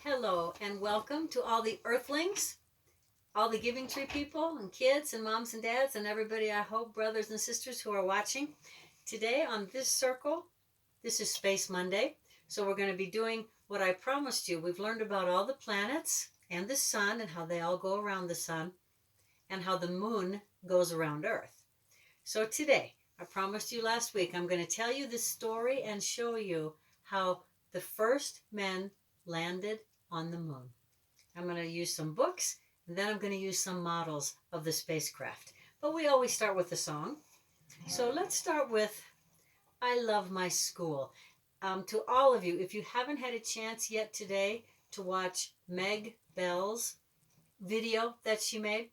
Hello and welcome to all the earthlings, all the Giving Tree people and kids and moms and dads and everybody, I hope, brothers and sisters who are watching. Today on this circle, this is Space Monday. So we're going to be doing what I promised you. We've learned about all the planets and the sun and how they all go around the sun and how the moon goes around Earth. So today, I promised you last week, I'm going to tell you this story and show you how the first men landed on the moon. I'm going to use some books, and then I'm going to use some models of the spacecraft. But we always start with a song. So let's start with I Love My School. To all of you, if you haven't had a chance yet today to watch Meg Bell's video that she made,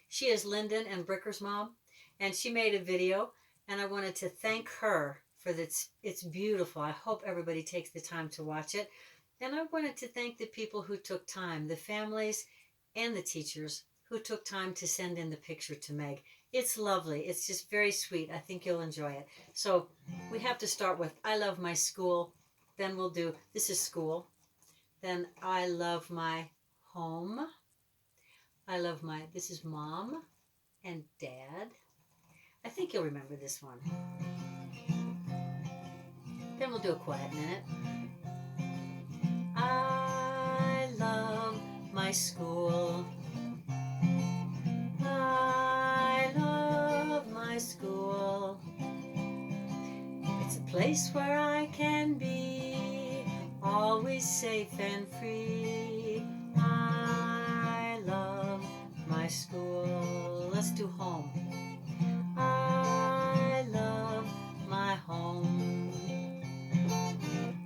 she is Lyndon and Bricker's mom, and she made a video, and I wanted to thank her for this. It's beautiful. I hope everybody takes the time to watch it. And I wanted to thank the people who took time, the families and the teachers who took time to send in the picture to Meg. It's lovely. It's just very sweet. I think you'll enjoy it. So we have to start with I Love My School. Then we'll do This is School. Then I Love My Home. This is Mom and Dad. I think you'll remember this one. Then we'll do a quiet minute. I love my school. I love my school. It's a place where I can be always safe and free. I love my school. Let's do home. I love my home.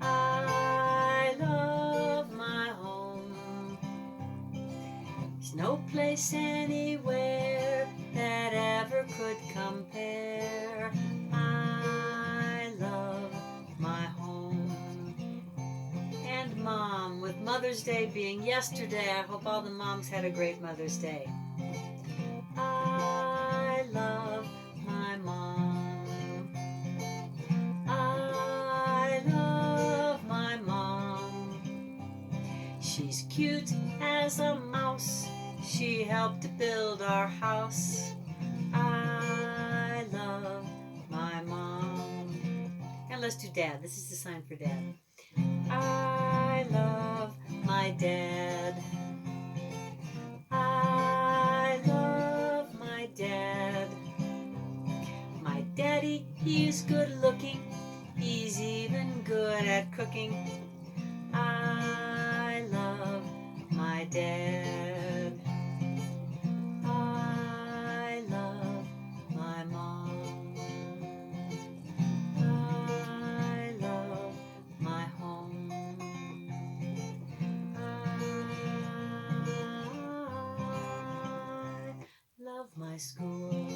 I love my home. There's no place anywhere that ever could compare. I love my home. And Mom, with Mother's Day being yesterday, I hope all the moms had a great Mother's Day. I love my mom. I love my mom. She's cute as a mouse. She helped to build our house. I love my mom. And let's do Dad. This is the sign for Dad. I love my dad. I love my dad. My daddy, he's good looking. He's even good at cooking. I love my dad. I love my mom. I love my home. I love my school.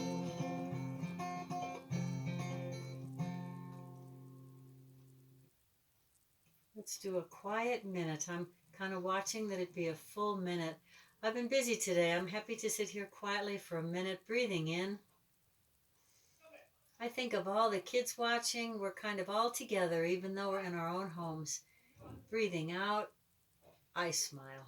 Let's do a quiet minute. I'm kind of watching that it be a full minute. I've been busy today. I'm happy to sit here quietly for a minute, breathing in. I think of all the kids watching. We're kind of all together, even though we're in our own homes. Breathing out, I smile.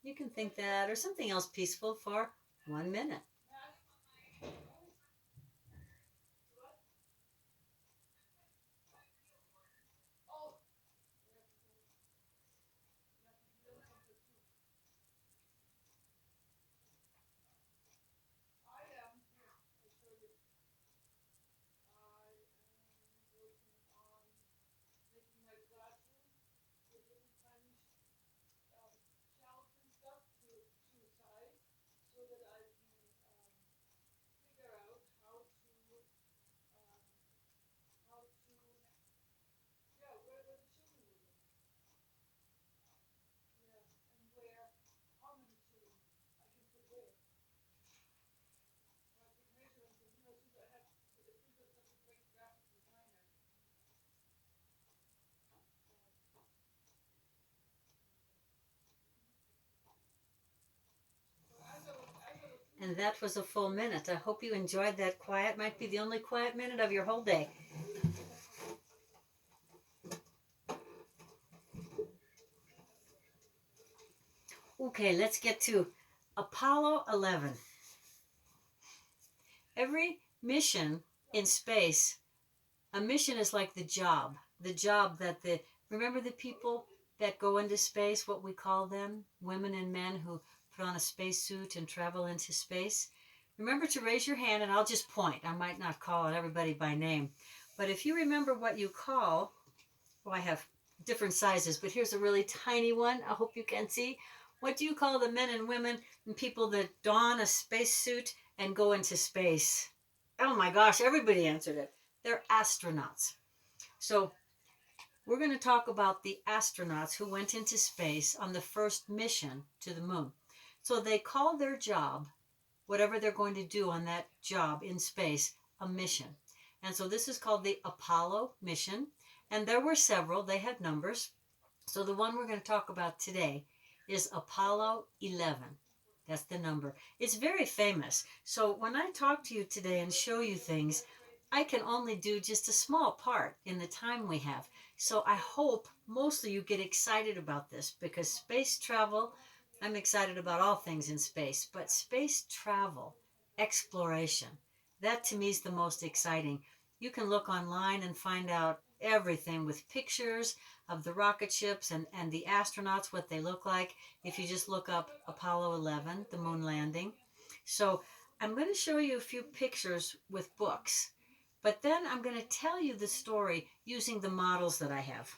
You can think that or something else peaceful for 1 minute. And that was a full minute. I hope you enjoyed that quiet. Might be the only quiet minute of your whole day. Okay, let's get to Apollo 11. Every mission in space, a mission is like the job that remember the people that go into space, what we call them, women and men who put on a spacesuit and travel into space. Remember to raise your hand and I'll just point. I might not call on everybody by name. But if you remember what you call, well, I have different sizes, but here's a really tiny one. I hope you can see. What do you call the men and women and people that don a spacesuit and go into space? Oh my gosh, everybody answered it. They're astronauts. So we're going to talk about the astronauts who went into space on the first mission to the moon. So they call their job, whatever they're going to do on that job in space, a mission. And so this is called the Apollo mission. And there were several, they had numbers. So the one we're going to talk about today is Apollo 11. That's the number. It's very famous. So when I talk to you today and show you things, I can only do just a small part in the time we have. So I hope mostly you get excited about this because space travel, I'm excited about all things in space, but space travel, exploration, that to me is the most exciting. You can look online and find out everything with pictures of the rocket ships and the astronauts, what they look like, if you just look up Apollo 11, the moon landing. So I'm going to show you a few pictures with books, but then I'm going to tell you the story using the models that I have,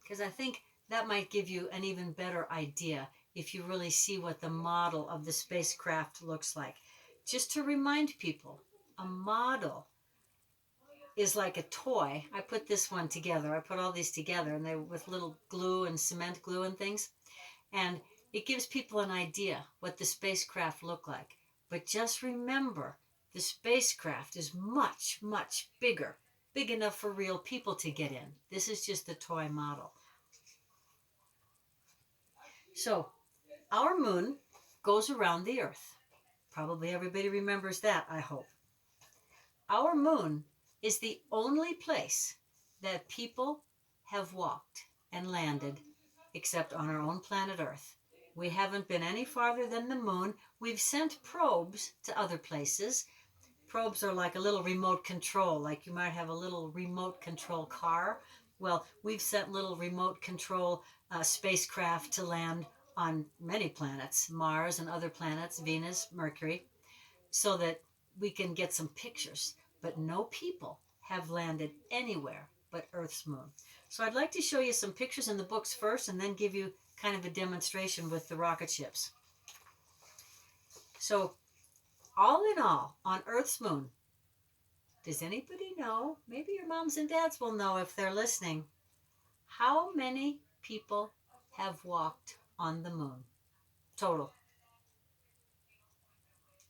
because I think that might give you an even better idea if you really see what the model of the spacecraft looks like. Just to remind people, a model is like a toy. I put this one together. I put all these together and they with little glue and cement glue and things. And it gives people an idea what the spacecraft look like. But just remember, the spacecraft is much, much bigger. Big enough for real people to get in. This is just a toy model. So, our moon goes around the Earth. Probably everybody remembers that, I hope. Our moon is the only place that people have walked and landed except on our own planet Earth. We haven't been any farther than the moon. We've sent probes to other places. Probes are like a little remote control, like you might have a little remote control car. Well, we've sent little remote control spacecraft to land on many planets, Mars and other planets, Venus, Mercury, so that we can get some pictures. But no people have landed anywhere but Earth's moon. So I'd like to show you some pictures in the books first and then give you kind of a demonstration with the rocket ships. So all in all, on Earth's moon, does anybody know, maybe your moms and dads will know if they're listening, how many people have walked on the moon total?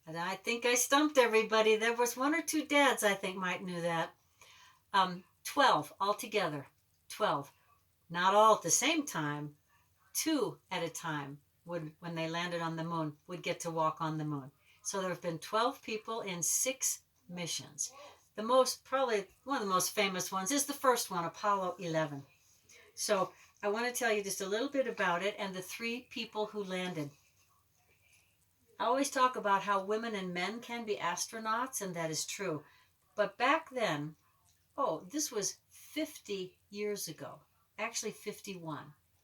And I think I stumped everybody. There was one or two dads I think might knew that. 12 altogether. 12. Not all at the same time. 2 at a time would, when they landed on the moon, would get to walk on the moon. So there have been 12 people in 6 missions. The most, probably one of the most famous ones is the first one, Apollo 11. So I want to tell you just a little bit about it and the 3 people who landed. I always talk about how women and men can be astronauts, and that is true. But back then, this was 50 years ago, actually 51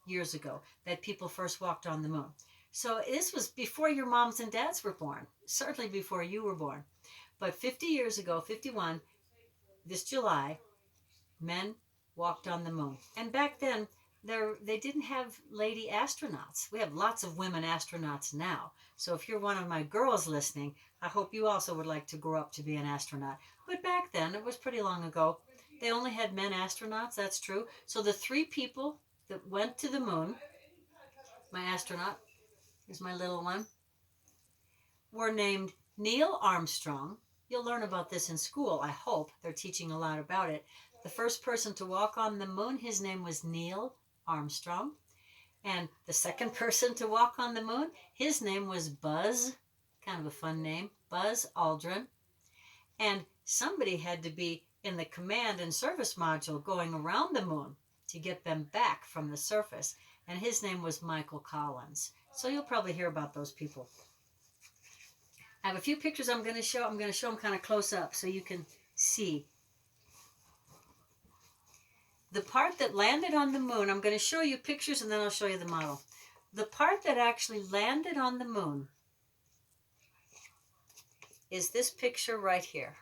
years ago, that people first walked on the moon. So this was before your moms and dads were born, certainly before you were born. But 50 years ago, 51, this July, men walked on the moon. And back then, they didn't have lady astronauts. We have lots of women astronauts now. So if you're one of my girls listening, I hope you also would like to grow up to be an astronaut. But back then, it was pretty long ago, they only had men astronauts, that's true. So the 3 people that went to the moon, my astronaut, here's my little one, were named Neil Armstrong. You'll learn about this in school, I hope. They're teaching a lot about it. The first person to walk on the moon, his name was Neil Armstrong. And the second person to walk on the moon, his name was Buzz, kind of a fun name, Buzz Aldrin. And somebody had to be in the command and service module going around the moon to get them back from the surface. and his name was Michael Collins. So you'll probably hear about those people. I have a few pictures I'm going to show. I'm going to show them kind of close up so you can see. The part that landed on the moon, I'm going to show you pictures and then I'll show you the model. The part that actually landed on the moon is this picture right here.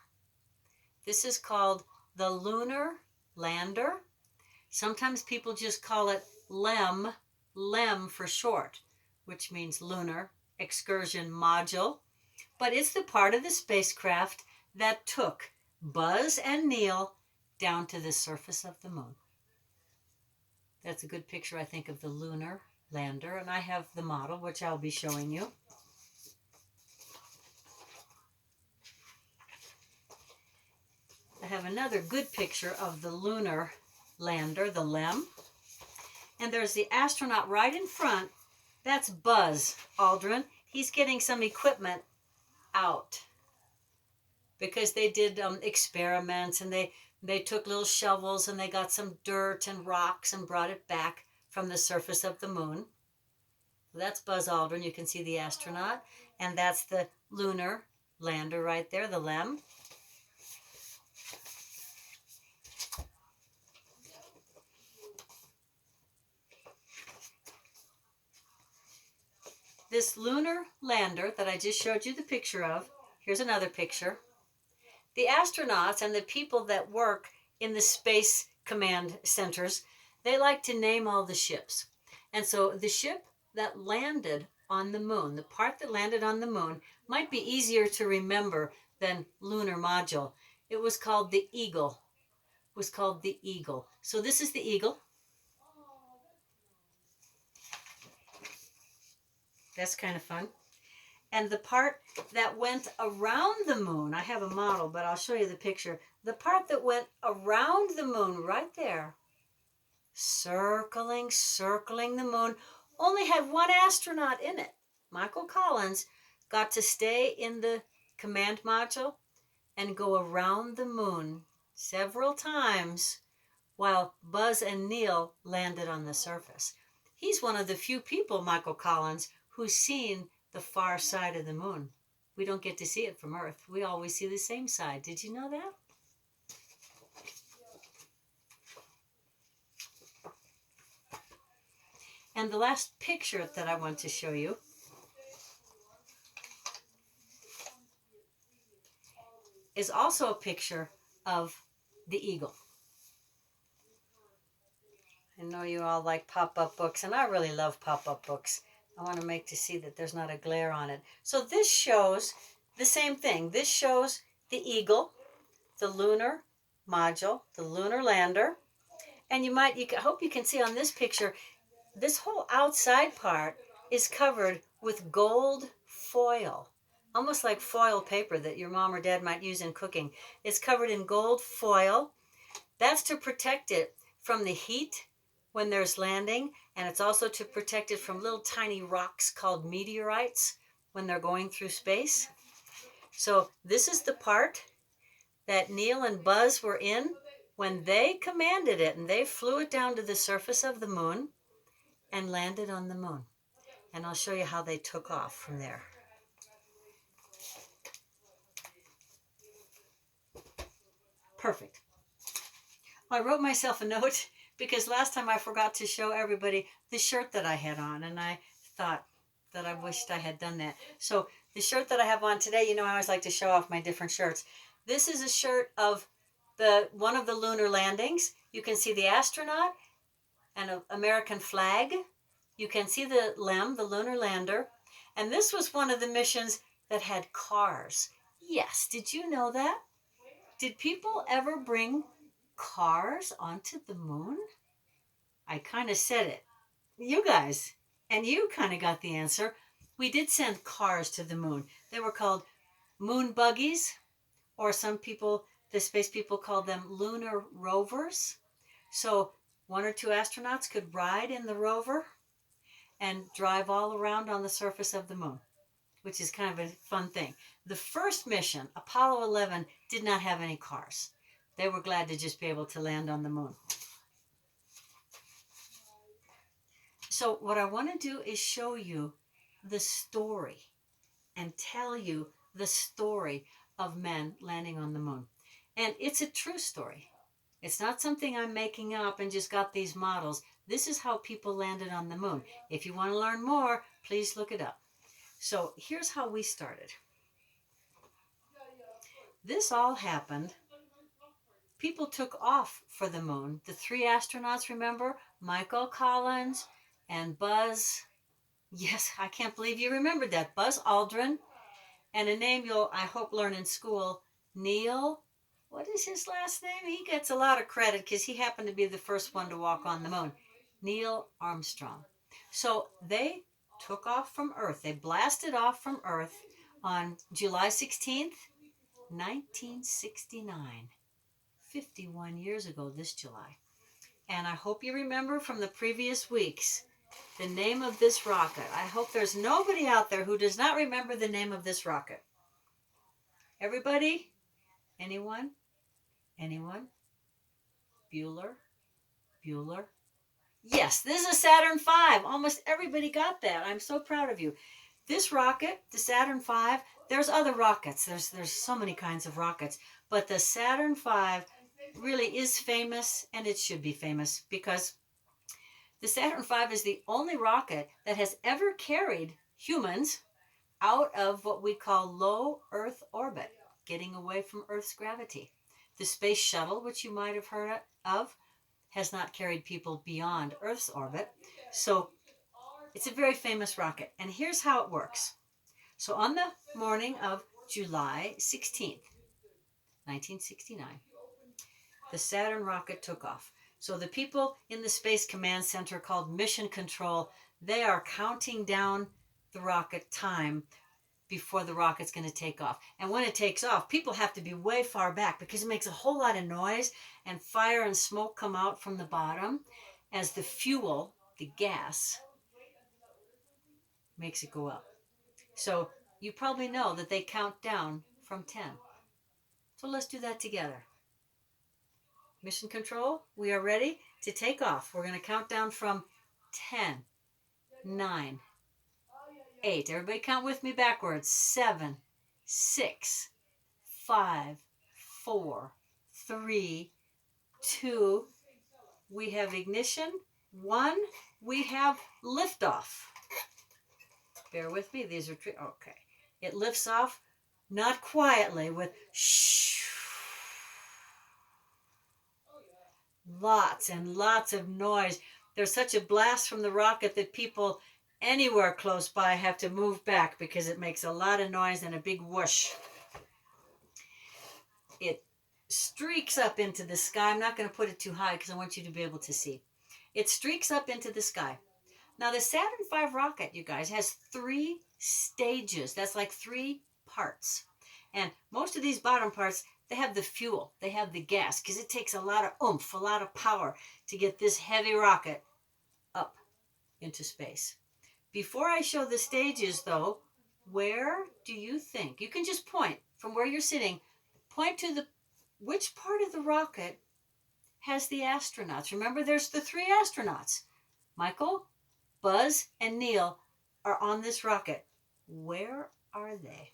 This is called the lunar lander. Sometimes people just call it LEM for short, which means Lunar Excursion Module. But it's the part of the spacecraft that took Buzz and Neil down to the surface of the moon. That's a good picture, I think, of the lunar lander. And I have the model, which I'll be showing you. I have another good picture of the lunar lander, the LEM. And there's the astronaut right in front. That's Buzz Aldrin. He's getting some equipment out because they did experiments, and they took little shovels and they got some dirt and rocks and brought it back from the surface of the moon. So that's Buzz Aldrin. You can see the astronaut. And that's the lunar lander right there, the LEM. This lunar lander that I just showed you the picture of, here's another picture. The astronauts and the people that work in the space command centers, they like to name all the ships. And so the ship that landed on the moon, the part that landed on the moon, might be easier to remember than lunar module. It was called the Eagle. It was called the Eagle. So this is the Eagle. That's kind of fun. And the part that went around the moon, I have a model, but I'll show you the picture. The part that went around the moon right there, circling the moon, only had one astronaut in it. Michael Collins got to stay in the command module and go around the moon several times while Buzz and Neil landed on the surface. He's one of the few people, Michael Collins, who's seen the far side of the moon. We don't get to see it from Earth. We always see the same side. Did you know that? And the last picture that I want to show you is also a picture of the Eagle. I know you all like pop-up books, and I really love pop-up books. I want to make to see that there's not a glare on it. So this shows the same thing. This shows the Eagle, the lunar module, the lunar lander. And I hope you can see on this picture, this whole outside part is covered with gold foil, almost like foil paper that your mom or dad might use in cooking. It's covered in gold foil. That's to protect it from the heat when there's landing, and it's also to protect it from little tiny rocks called meteorites when they're going through space. So this is the part that Neil and Buzz were in when they commanded it, and they flew it down to the surface of the moon and landed on the moon. And I'll show you how they took off from there. Perfect. Well, I wrote myself a note because last time I forgot to show everybody the shirt that I had on, and I thought that I wished I had done that. So the shirt that I have on today, I always like to show off my different shirts. This is a shirt of one of the lunar landings. You can see the astronaut and an American flag. You can see the LEM, the lunar lander. And this was one of the missions that had cars. Yes, did you know that? Did people ever bring cars onto the moon? I kind of said it. You guys, and you kind of got the answer. We did send cars to the moon. They were called moon buggies, or some people, the space people called them lunar rovers. So 1 or 2 astronauts could ride in the rover and drive all around on the surface of the moon, which is kind of a fun thing. The first mission, Apollo 11, did not have any cars. They were glad to just be able to land on the moon. So what I want to do is show you the story and tell you the story of men landing on the moon. And it's a true story. It's not something I'm making up and just got these models. This is how people landed on the moon. If you want to learn more, please look it up. So here's how we started. This all happened. People took off for the moon. The three astronauts, remember? Michael Collins and Buzz. Yes, I can't believe you remembered that. Buzz Aldrin. And a name you'll, I hope, learn in school, Neil. What is his last name? He gets a lot of credit because he happened to be the first one to walk on the moon. Neil Armstrong. So they took off from Earth. They blasted off from Earth on July 16th, 1969. 51 years ago this July. And I hope you remember from the previous weeks the name of this rocket. I hope there's nobody out there who does not remember the name of this rocket. Everybody? Anyone? Anyone? Bueller? Bueller? Yes, this is a Saturn V. Almost everybody got that. I'm so proud of you. This rocket, the Saturn V, there's other rockets. There's so many kinds of rockets. But the Saturn V really is famous, and it should be famous because the Saturn V is the only rocket that has ever carried humans out of what we call low Earth orbit, getting away from Earth's gravity. The space shuttle, which you might have heard of, has not carried people beyond Earth's orbit. So it's a very famous rocket. And here's how it works. So on the morning of July 16th, 1969, the Saturn rocket took off. So the people in the Space Command Center called Mission Control, they are counting down the rocket time before the rocket's going to take off. And when it takes off, people have to be way far back because it makes a whole lot of noise and fire and smoke come out from the bottom as the fuel, the gas, makes it go up. So you probably know that they count down from 10. So let's do that together. Mission Control, we are ready to take off. We're going to count down from 10, 9, 8. Everybody count with me backwards. 7, 6, 5, 4, 3, 2. We have ignition. 1. We have liftoff. Bear with me. These are okay. It lifts off, not quietly, with shh. Lots and lots of noise. There's such a blast from the rocket that people anywhere close by have to move back because it makes a lot of noise and a big whoosh. It streaks up into the sky. I'm not going to put it too high because I want you to be able to see. It streaks up into the sky. Now the Saturn V rocket, you guys, has 3 stages. That's like 3 parts. And most of these bottom parts, they have the fuel, they have the gas, because it takes a lot of oomph, a lot of power to get this heavy rocket up into space. Before I show the stages, though, where do you think? You can just point from where you're sitting, point to which part of the rocket has the astronauts. Remember, there's the 3 astronauts. Michael, Buzz, and Neil are on this rocket. Where are they?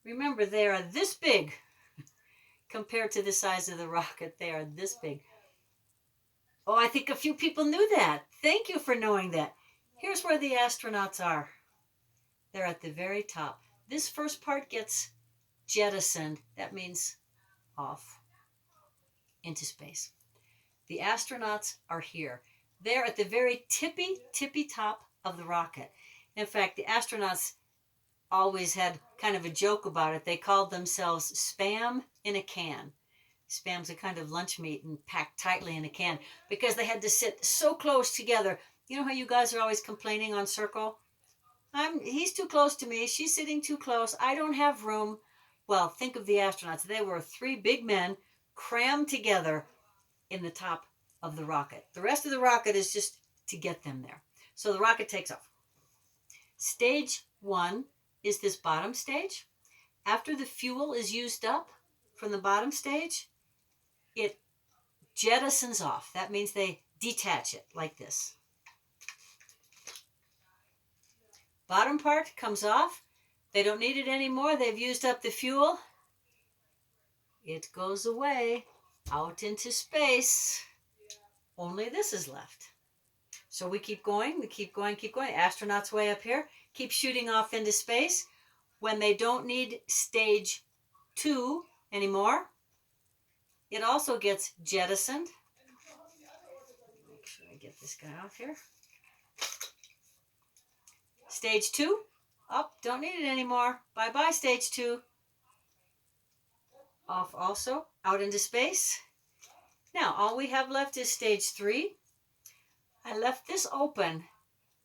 Remember, they are this big. Compared to the size of the rocket, they are this big. Oh, I think a few people knew that. Thank you for knowing that. Here's where the astronauts are. They're at the very top. This first part gets jettisoned. That means off into space. The astronauts are here. They're at the very tippy top of the rocket. In fact, the astronauts always had kind of a joke about it. They called themselves Spam in a can. Spam's a kind of lunch meat and packed tightly in a can because they had to sit so close together. You know how you guys are always complaining on Circle? He's too close to me. She's sitting too close. I don't have room. Well, think of the astronauts. They were 3 big men crammed together in the top of the rocket. The rest of the rocket is just to get them there. So the rocket takes off. Stage 1 is this bottom stage. After the fuel is used up from the bottom stage, it jettisons off. That means they detach it like this. bottom part comes off. They don't need it anymore. They've used up the fuel. It goes away out into space. Only this is left. So we keep going, keep going. Astronauts way up here keep shooting off into space. When they don't need stage 2 anymore, it also gets jettisoned. Make sure I get this guy off here. Stage 2, up, don't need it anymore. Bye-bye, stage 2. Off also, out into space. Now, all we have left is stage 3. I left this open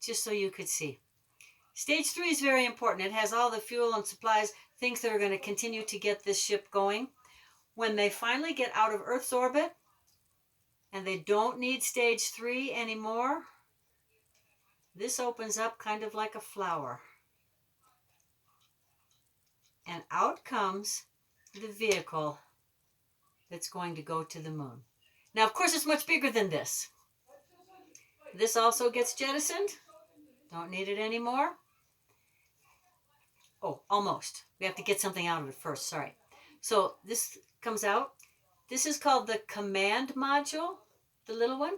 just so you could see. Stage 3 is very important. It has all the fuel and supplies, things that are going to continue to get this ship going. When they finally get out of Earth's orbit and they don't need stage 3 anymore, this opens up kind of like a flower. And out comes the vehicle that's going to go to the moon. Now, of course, it's much bigger than this. This also gets jettisoned. Don't need it anymore. Oh, almost. We have to get something out of it first. Sorry. So this comes out. This is called the command module, the little one.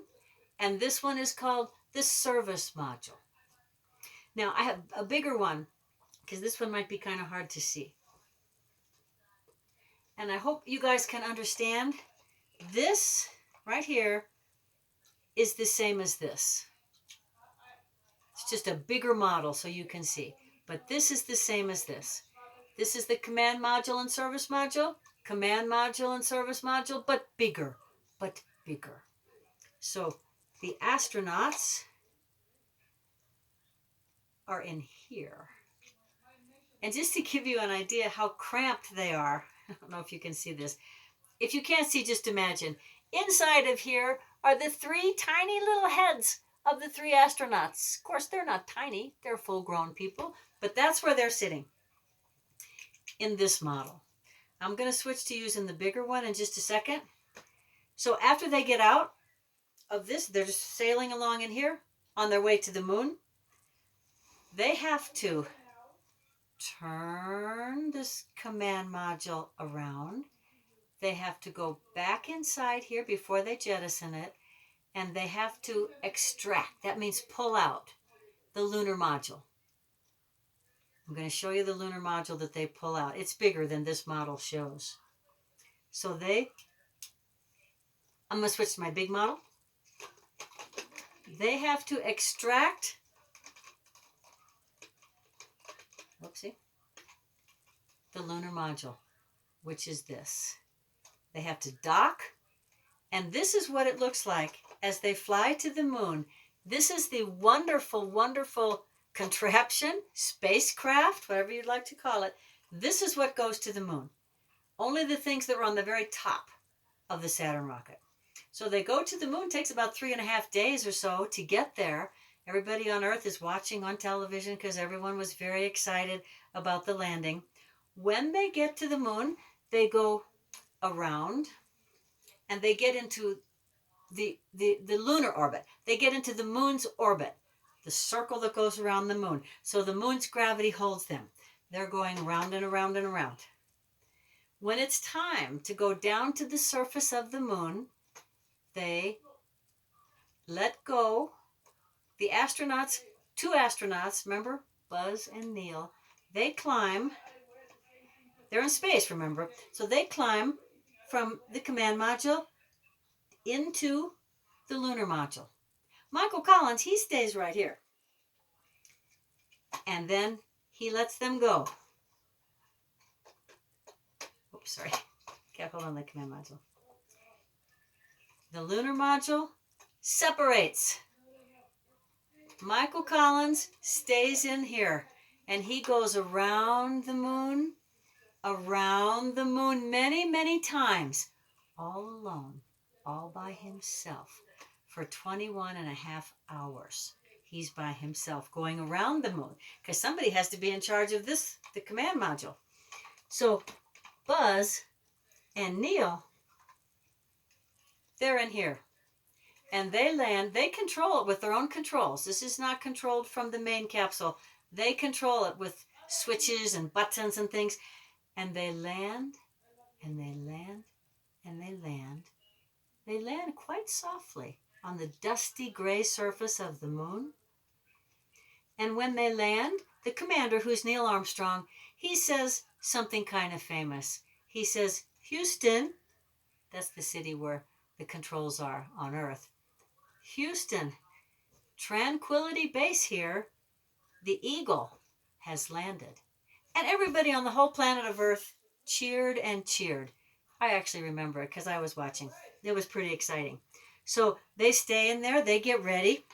And this one is called the service module. Now, I have a bigger one because this one might be kind of hard to see. And I hope you guys can understand. This right here is the same as this. It's just a bigger model so you can see. But this is the same as this. This is the command module and service module. Command module and service module, but bigger. So the astronauts are in here. And just to give you an idea how cramped they are, I don't know if you can see this. If you can't see, just imagine. Inside of here are the 3 tiny little heads of the 3 astronauts. Of course, they're not tiny. They're full-grown people. But that's where they're sitting in this model. I'm going to switch to using the bigger one in just a second. So after they get out of this, they're just sailing along in here on their way to the moon. They have to turn this command module around. They have to go back inside here before they jettison it, and they have to extract, that means pull out, the lunar module. I'm going to show you the lunar module that they pull out. It's bigger than this model shows. So I'm going to switch to my big model. They have to extract, whoopsie, the lunar module, which is this. They have to dock, and this is what it looks like as they fly to the moon. This is the wonderful, wonderful contraption, spacecraft, whatever you'd like to call it. This is what goes to the moon. Only the things that were on the very top of the Saturn rocket. So they go to the moon. It takes about 3.5 days or so to get there. Everybody on Earth is watching on television because everyone was very excited about the landing. When they get to the moon, they go around and they get into the lunar orbit. They get into the moon's orbit, the circle that goes around the moon. So the moon's gravity holds them. They're going around and around and around. When it's time to go down to the surface of the moon, they let go. The astronauts, 2 astronauts, remember, Buzz and Neil, they climb. They're in space, remember. So they climb from the command module into the lunar module. Michael Collins, he stays right here. And then he lets them go. Oops, sorry. Can't hold on the command module. The lunar module separates. Michael Collins stays in here, and he goes around the moon many, many times, all alone, all by himself, for 21.5 hours. He's by himself going around the moon, because somebody has to be in charge of this, the command module. So Buzz and Neil, they're in here. And they land, they control it with their own controls. This is not controlled from the main capsule. They control it with switches and buttons and things. And they land, and they land, and they land. They land quite softly on the dusty gray surface of the moon. And when they land, the commander, who's Neil Armstrong, he says something kind of famous. He says, Houston, that's the city where the controls are on Earth. Houston, Tranquility Base here, the Eagle has landed. And everybody on the whole planet of Earth cheered and cheered. I actually remember it because I was watching. It was pretty exciting. So they stay in there. They get ready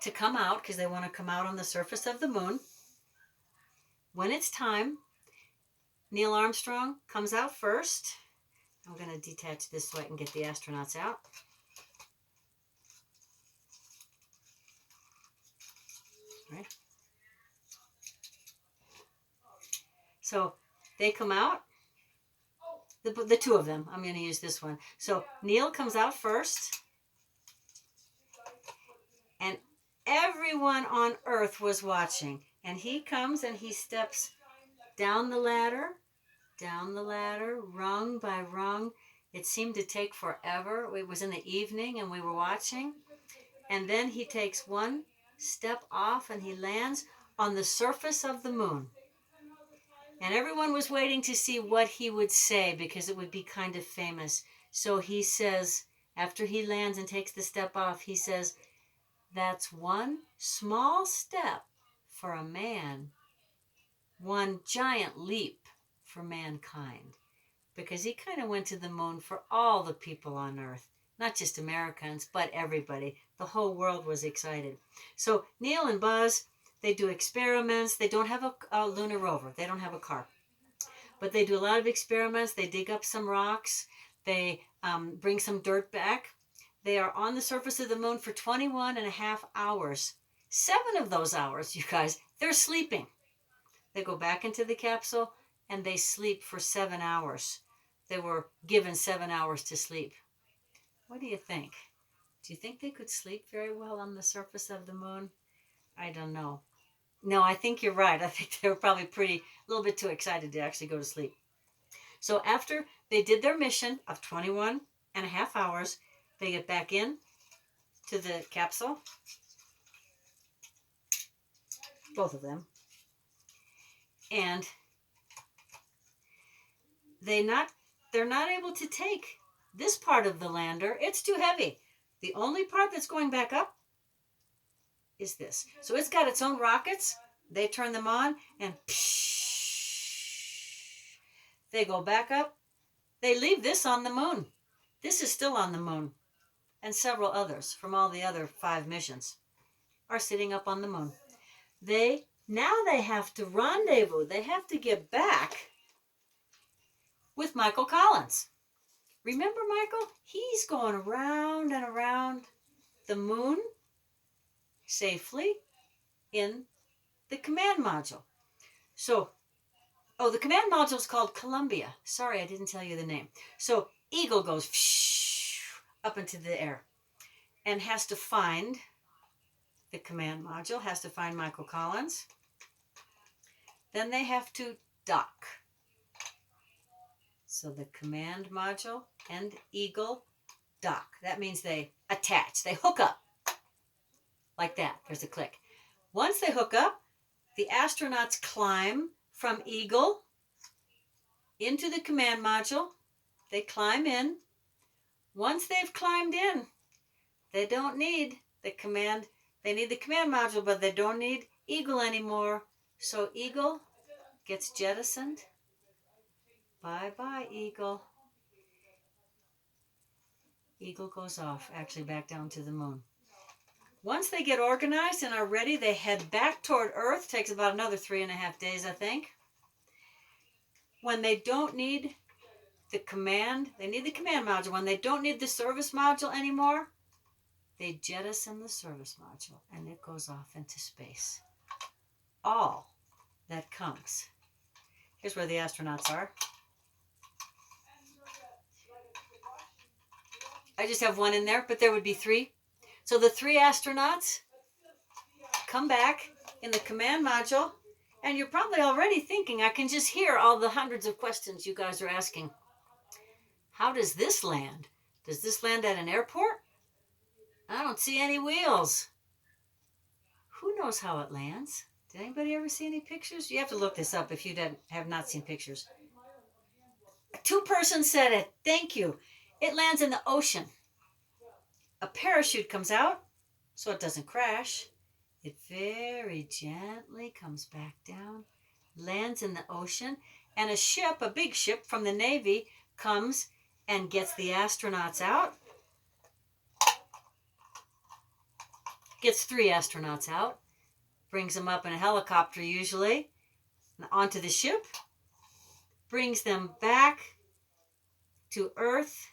to come out because they want to come out on the surface of the moon. When it's time, Neil Armstrong comes out first. I'm going to detach this so I can get the astronauts out. Right. So they come out, the two of them. I'm going to use this one. So Neil comes out first, and everyone on Earth was watching. And he comes and he steps down the ladder, rung by rung. It seemed to take forever. It was in the evening and we were watching. And then he takes one step off and he lands on the surface of the moon. And everyone was waiting to see what he would say because it would be kind of famous. So he says, after he lands and takes the step off, he says, that's one small step for a man, one giant leap for mankind. Because he kind of went to the moon for all the people on Earth, not just Americans, but everybody. The whole world was excited. So Neil and Buzz, they do experiments. They don't have a lunar rover. They don't have a car. But they do a lot of experiments. They dig up some rocks. They bring some dirt back. They are on the surface of the moon for 21 and a half hours. 7 of those hours, you guys, they're sleeping. They go back into the capsule and they sleep for 7 hours. They were given 7 hours to sleep. What do you think? Do you think they could sleep very well on the surface of the moon? I don't know. No, I think you're right. I think they were probably a little bit too excited to actually go to sleep. So after they did their mission of 21 and a half hours, they get back in to the capsule. Both of them. And they're not able to take this part of the lander. It's too heavy. The only part that's going back up is this. So it's got its own rockets. They turn them on and they go back up. They leave this on the moon. This is still on the moon. And several others from all the other 5 missions are sitting up on the moon. Now they have to rendezvous. They have to get back with Michael Collins. Remember Michael? He's going around and around the moon safely in the command module. So, the command module is called Columbia. Sorry, I didn't tell you the name. So Eagle goes up into the air and has to find the command module, has to find Michael Collins. Then they have to dock. So the command module and Eagle dock. That means they attach, they hook up. Like that, there's a click. Once they hook up, the astronauts climb from Eagle into the command module. They climb in. Once they've climbed in, they don't need the command. They need the command module, but they don't need Eagle anymore. So Eagle gets jettisoned. Bye-bye, Eagle. Eagle goes off, actually back down to the moon. Once they get organized and are ready, they head back toward Earth. Takes about another 3.5 days, I think. When they don't need the command, they need the command module. When they don't need the service module anymore, they jettison the service module and it goes off into space. All that comes. Here's where the astronauts are. I just have one in there, but there would be 3. So the 3 astronauts come back in the command module. And you're probably already thinking, I can just hear all the hundreds of questions you guys are asking. How does this land? Does this land at an airport? I don't see any wheels. Who knows how it lands? Did anybody ever see any pictures? You have to look this up if you have not seen pictures. Two persons said it. Thank you. It lands in the ocean. A parachute comes out so it doesn't crash. It very gently comes back down, lands in the ocean, and a ship, a big ship from the Navy, comes and gets the astronauts out. Gets 3 astronauts out, brings them up in a helicopter usually, onto the ship, brings them back to Earth,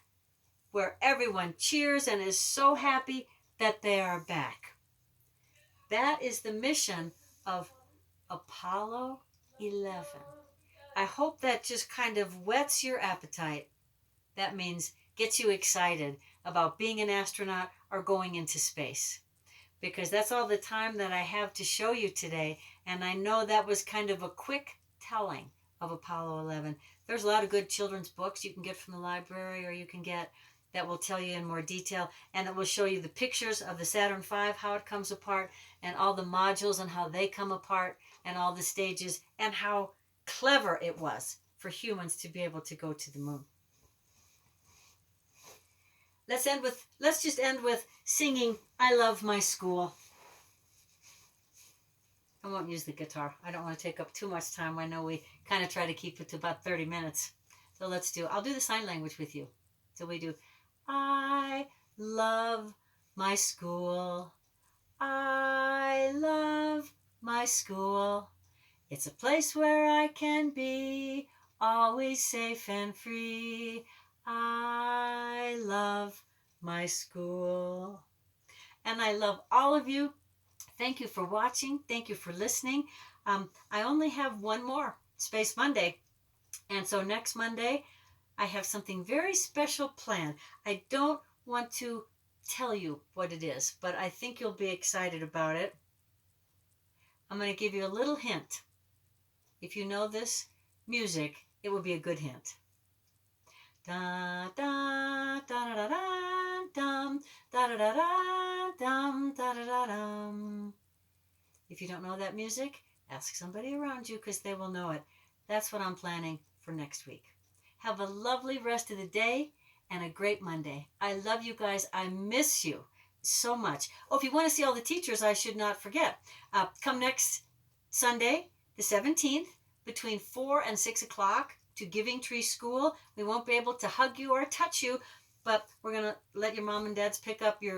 where everyone cheers and is so happy that they are back. That is the mission of Apollo 11. I hope that just kind of whets your appetite. That means gets you excited about being an astronaut or going into space. Because that's all the time that I have to show you today. And I know that was kind of a quick telling of Apollo 11. There's a lot of good children's books you can get from the library, or you can get that will tell you in more detail, and it will show you the pictures of the Saturn V, how it comes apart, and all the modules and how they come apart, and all the stages, and how clever it was for humans to be able to go to the moon. Let's just end with singing I Love My School. I won't use the guitar. I don't want to take up too much time. I know we kind of try to keep it to about 30 minutes. So I'll do the sign language with you. So we do, I love my school. I love my school. It's a place where I can be always safe and free. I love my school. And I love all of you. Thank you for watching. Thank you for listening. I only have one more Space Monday. And so next Monday, I have something very special planned. I don't want to tell you what it is, but I think you'll be excited about it. I'm going to give you a little hint. If you know this music, it will be a good hint. Da da da da da dum da da da da dum da da da dum. If you don't know that music, ask somebody around you because they will know it. That's what I'm planning for next week. Have a lovely rest of the day and a great Monday. I love you guys. I miss you so much. Oh, if you want to see all the teachers, I should not forget. Come next Sunday, the 17th, between 4 and 6 o'clock to Giving Tree School. We won't be able to hug you or touch you, but we're going to let your mom and dads pick up your